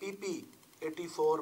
PP84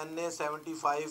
NA75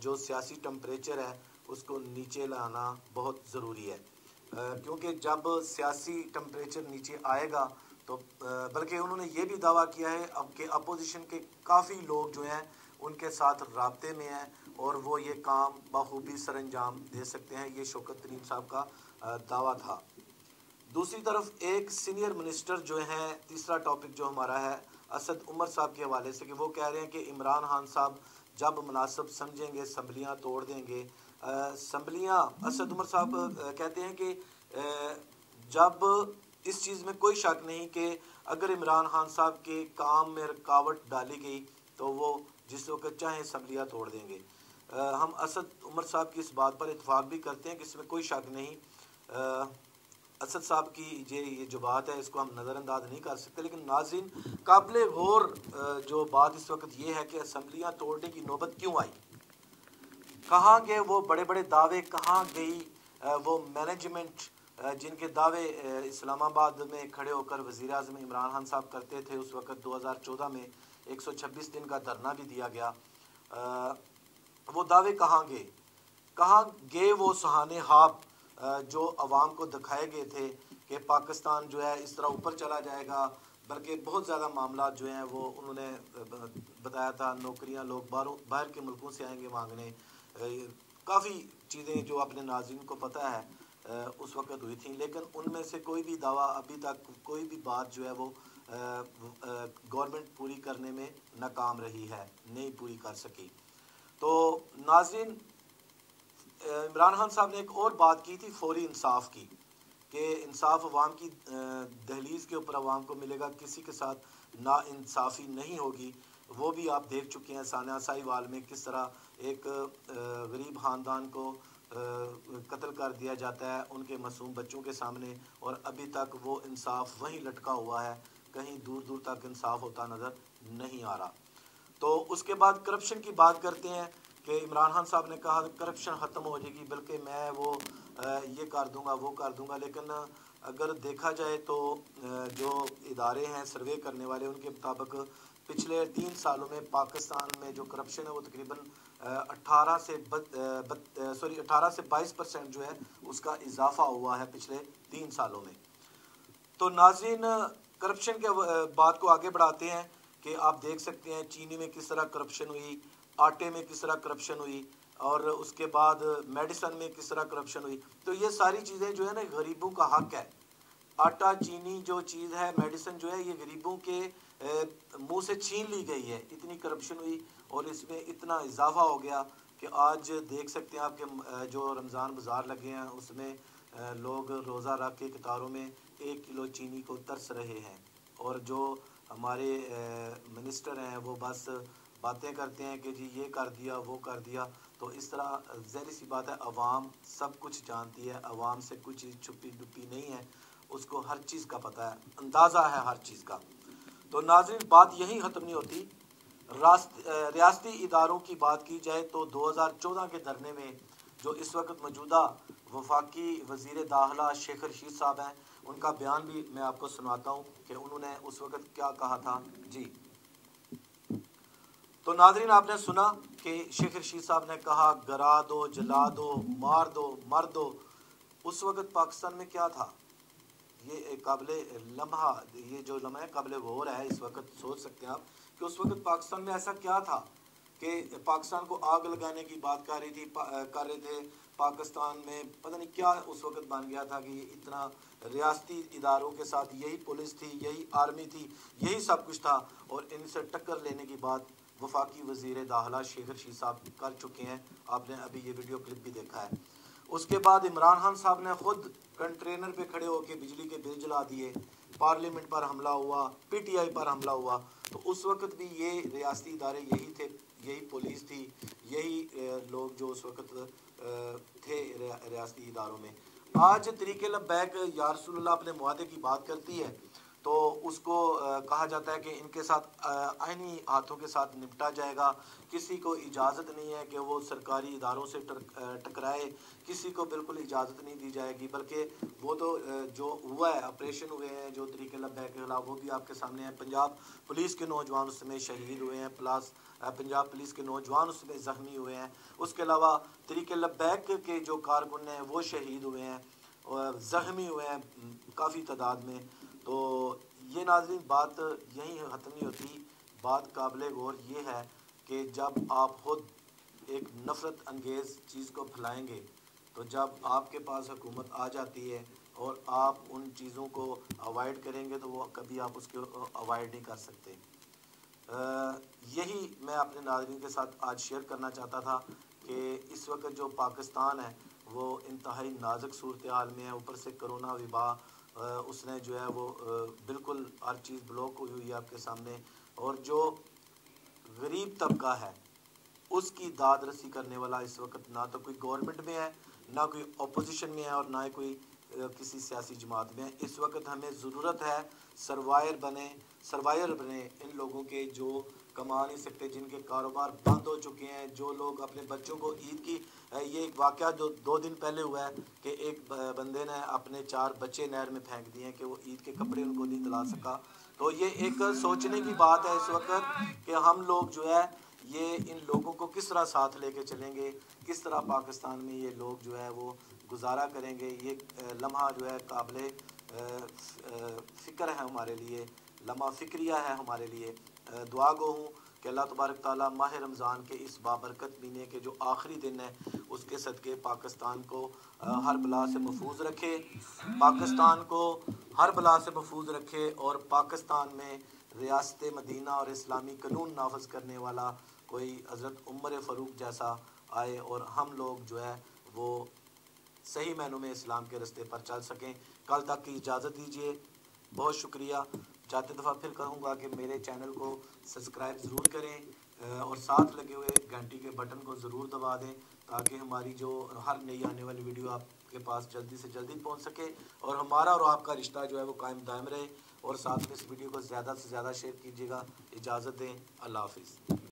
جو سیاسی temperature ہے اس کو نیچے لانا بہت ضروری ہے، کیونکہ جب سیاسی ٹمپریچر نیچے آئے گا تو بلکہ انہوں نے یہ بھی دعویٰ کیا ہے اب کہ اپوزیشن کے کافی لوگ جو ہیں ان کے ساتھ رابطے میں ہیں اور وہ یہ کام بخوبی سر انجام دے سکتے ہیں۔ یہ شوکت ترین صاحب کا دعویٰ تھا۔ دوسری طرف ایک سینئر منسٹر جو ہیں، تیسرا ٹاپک جو ہمارا ہے اسد عمر صاحب کے حوالے سے، کہ وہ کہہ رہے ہیں کہ عمران خان صاحب جب مناسب سمجھیں گے اسمبلیاں توڑ دیں گے۔ اسمبلیاں، اسد عمر صاحب کہتے ہیں کہ جب اس چیز میں کوئی شک نہیں کہ اگر عمران خان صاحب کے کام میں رکاوٹ ڈالی گئی تو وہ جس وقت چاہیں اسمبلیاں توڑ دیں گے۔ ہم اسد عمر صاحب کی اس بات پر اتفاق بھی کرتے ہیں کہ اس میں کوئی شک نہیں۔ اسد صاحب کی یہ جو بات ہے اس کو ہم نظر انداز نہیں کر سکتے، لیکن ناظرین قابل غور جو بات اس وقت یہ ہے کہ اسمبلیاں توڑنے کی نوبت کیوں آئی، کہاں گئے وہ بڑے بڑے دعوے، کہاں گئی وہ مینجمنٹ جن کے دعوے اسلام آباد میں کھڑے ہو کر وزیر اعظم عمران خان صاحب کرتے تھے۔ اس وقت 2014 میں 126 دن کا دھرنا بھی دیا گیا۔ وہ دعوے کہاں گئے، کہاں گئے وہ سہانے خواب جو عوام کو دکھائے گئے تھے کہ پاکستان جو ہے اس طرح اوپر چلا جائے گا، بلکہ بہت زیادہ معاملات جو ہیں وہ انہوں نے بتایا تھا، نوکریاں لوگ باہر کے ملکوں سے آئیں گے مانگنے، کافی چیزیں جو اپنے ناظرین کو پتہ ہے اس وقت ہوئی تھیں، لیکن ان میں سے کوئی بھی دعویٰ ابھی تک، کوئی بھی بات جو ہے وہ گورنمنٹ پوری کرنے میں ناکام رہی ہے، نہیں پوری کر سکی۔ تو ناظرین عمران خان صاحب نے ایک اور بات کی تھی فوری انصاف کی، کہ انصاف عوام کی دہلیز کے اوپر عوام کو ملے گا، کسی کے ساتھ نا انصافی نہیں ہوگی۔ وہ بھی آپ دیکھ چکے ہیں ثانیہ ساہیوال میں کس طرح ایک غریب خاندان کو قتل کر دیا جاتا ہے ان کے معصوم بچوں کے سامنے، اور ابھی تک وہ انصاف وہیں لٹکا ہوا ہے، کہیں دور دور تک انصاف ہوتا نظر نہیں آ رہا۔ تو اس کے بعد کرپشن کی بات کرتے ہیں کہ عمران خان صاحب نے کہا کہ کرپشن ختم ہو جائے گی، بلکہ میں وہ یہ کر دوں گا وہ کر دوں گا، لیکن اگر دیکھا جائے تو جو ادارے ہیں سروے کرنے والے ان کے مطابق پچھلے 3 سالوں میں پاکستان میں جو کرپشن ہے وہ تقریباً 18 سے 22% جو ہے اس کا اضافہ ہوا ہے پچھلے 3 سالوں میں۔ تو ناظرین کرپشن کے بات کو آگے بڑھاتے ہیں کہ آپ دیکھ سکتے ہیں چینی میں کس طرح کرپشن ہوئی، آٹے میں کس طرح کرپشن ہوئی، اور اس کے بعد میڈیسن میں کس طرح کرپشن ہوئی۔ تو یہ ساری چیزیں جو ہے نا غریبوں کا حق ہے۔ آٹا، چینی جو چیز ہے، میڈیسن جو ہے، یہ غریبوں کے منہ سے چھین لی گئی ہے، اتنی کرپشن ہوئی اور اس میں اتنا اضافہ ہو گیا کہ آج دیکھ سکتے ہیں آپ کہ جو رمضان بازار لگے ہیں اس میں لوگ روزہ رکھ کے قطاروں میں 1 کلو چینی کو ترس رہے ہیں، اور جو ہمارے منسٹر ہیں وہ بس باتیں کرتے ہیں کہ جی یہ کر دیا وہ کر دیا۔ تو اس طرح ظاہر سی بات ہے عوام سب کچھ جانتی ہے، عوام سے کوئی چیز چھپی ڈپی نہیں ہے، اس کو ہر چیز کا پتہ ہے، اندازہ ہے ہر چیز کا۔ تو ناظرین بات یہی ختم نہیں ہوتی، ریاستی اداروں کی بات کی جائے تو 2014 کے دھرنے میں جو اس وقت موجودہ وفاقی وزیر داخلہ شیخ رشید صاحب ہیں، ان کا بیان بھی میں آپ کو سناتا ہوں کہ انہوں نے اس وقت کیا کہا تھا۔ جی تو ناظرین آپ نے سنا کہ شیخ رشید صاحب نے کہا گرا دو، جلا دو، مار دو، مر دو۔ اس وقت پاکستان میں کیا تھا؟ یہ قابل لمحہ، یہ جو لمحہ ہے قابل غور ہے، اس وقت سوچ سکتے ہیں آپ کہ اس وقت پاکستان میں ایسا کیا تھا کہ پاکستان کو آگ لگانے کی بات کر رہے تھے۔ پاکستان میں پتہ نہیں کیا اس وقت بن گیا تھا کہ اتنا ریاستی اداروں کے ساتھ یہی پولیس تھی، یہی آرمی تھی، یہی سب کچھ تھا، اور ان سے ٹکر لینے کی بات وفاقی وزیر داخلہ شیخ رشید صاحب کر چکے ہیں۔ آپ نے ابھی یہ ویڈیو کلپ بھی دیکھا ہے۔ اس کے بعد عمران خان صاحب نے خود کنٹرینر پہ کھڑے ہو کے بجلی کے بل جلا دیے، پارلیمنٹ پر حملہ ہوا، پی ٹی آئی پر حملہ ہوا۔ تو اس وقت بھی یہ ریاستی ادارے یہی تھے، یہی پولیس تھی، یہی لوگ جو اس وقت تھے ریاستی اداروں میں۔ آج طریق لبیک یا رسول اللہ اپنے معاہدے کی بات کرتی ہے تو اس کو کہا جاتا ہے کہ ان کے ساتھ آئینی ہاتھوں کے ساتھ نپٹا جائے گا. کسی کو اجازت نہیں ہے کہ وہ سرکاری اداروں سے ٹکرائے, کسی کو بالکل اجازت نہیں دی جائے گی, بلکہ وہ تو جو ہوا ہے, آپریشن ہوئے ہیں جو طریق لبیک کے خلاف, وہ بھی آپ کے سامنے ہیں. پنجاب پولیس کے نوجوان اس میں شہید ہوئے ہیں, پلس پنجاب پولیس کے نوجوان اس میں زخمی ہوئے ہیں. اس کے علاوہ طریق لبیک کے جو کارکن ہیں وہ شہید ہوئے ہیں اور زخمی ہوئے ہیں کافی تعداد میں. تو یہ ناظرین بات یہیں ختم نہیں ہوتی. بات قابل غور یہ ہے کہ جب آپ خود ایک نفرت انگیز چیز کو پھیلائیں گے, تو جب آپ کے پاس حکومت آ جاتی ہے اور آپ ان چیزوں کو اوائڈ کریں گے, تو وہ کبھی آپ اس کو اوائڈ نہیں کر سکتے. یہی میں اپنے ناظرین کے ساتھ آج شیئر کرنا چاہتا تھا کہ اس وقت جو پاکستان ہے وہ انتہائی نازک صورتحال میں ہے. اوپر سے کرونا وبا اس نے جو ہے وہ بالکل ہر چیز بلاک ہوئی ہوئی ہے آپ کے سامنے, اور جو غریب طبقہ ہے اس کی داد رسی کرنے والا اس وقت نہ تو کوئی گورنمنٹ میں ہے, نہ کوئی اپوزیشن میں ہے, اور نہ ہی کوئی کسی سیاسی جماعت میں. اس وقت ہمیں ضرورت ہے سروائر بنے ان لوگوں کے جو کما نہیں سکتے, جن کے کاروبار بند ہو چکے ہیں, جو لوگ اپنے بچوں کو عید کی, یہ ایک واقعہ جو 2 دن پہلے ہوا ہے کہ ایک بندے نے اپنے 4 بچے نہر میں پھینک دیے کہ وہ عید کے کپڑے ان کو نہیں دلا سکا. تو یہ ایک سوچنے کی بات ہے اس وقت کہ ہم لوگ جو ہے یہ ان لوگوں کو کس طرح ساتھ لے کے چلیں گے, کس طرح پاکستان میں یہ لوگ جو ہے وہ گزارا کریں گے. یہ لمحہ جو ہے قابل فکر ہے ہمارے لیے, لمحہ فکریہ ہے ہمارے لیے. دعا گو ہوں کہ اللہ تبارک تعالیٰ ماہ رمضان کے اس بابرکت مہینے کے جو آخری دن ہے اس کے صدقے پاکستان کو ہر بلا سے محفوظ رکھے, پاکستان کو ہر بلا سے محفوظ رکھے, اور پاکستان میں ریاست مدینہ اور اسلامی قانون نافذ کرنے والا کوئی حضرت عمر فاروق جیسا آئے, اور ہم لوگ جو ہے وہ صحیح معنوں میں اسلام کے راستے پر چل سکیں. کل تک کی اجازت دیجیے, بہت شکریہ. جاتے دفعہ پھر کہوں گا کہ میرے چینل کو سبسکرائب ضرور کریں اور ساتھ لگے ہوئے گھنٹی کے بٹن کو ضرور دبا دیں, تاکہ ہماری جو ہر نئی آنے والی ویڈیو آپ کے پاس جلدی سے جلدی پہنچ سکے, اور ہمارا اور آپ کا رشتہ جو ہے وہ قائم دائم رہے. اور ساتھ میں اس ویڈیو کو زیادہ سے زیادہ شیئر کیجیے گا. اجازت دیں, اللہ حافظ.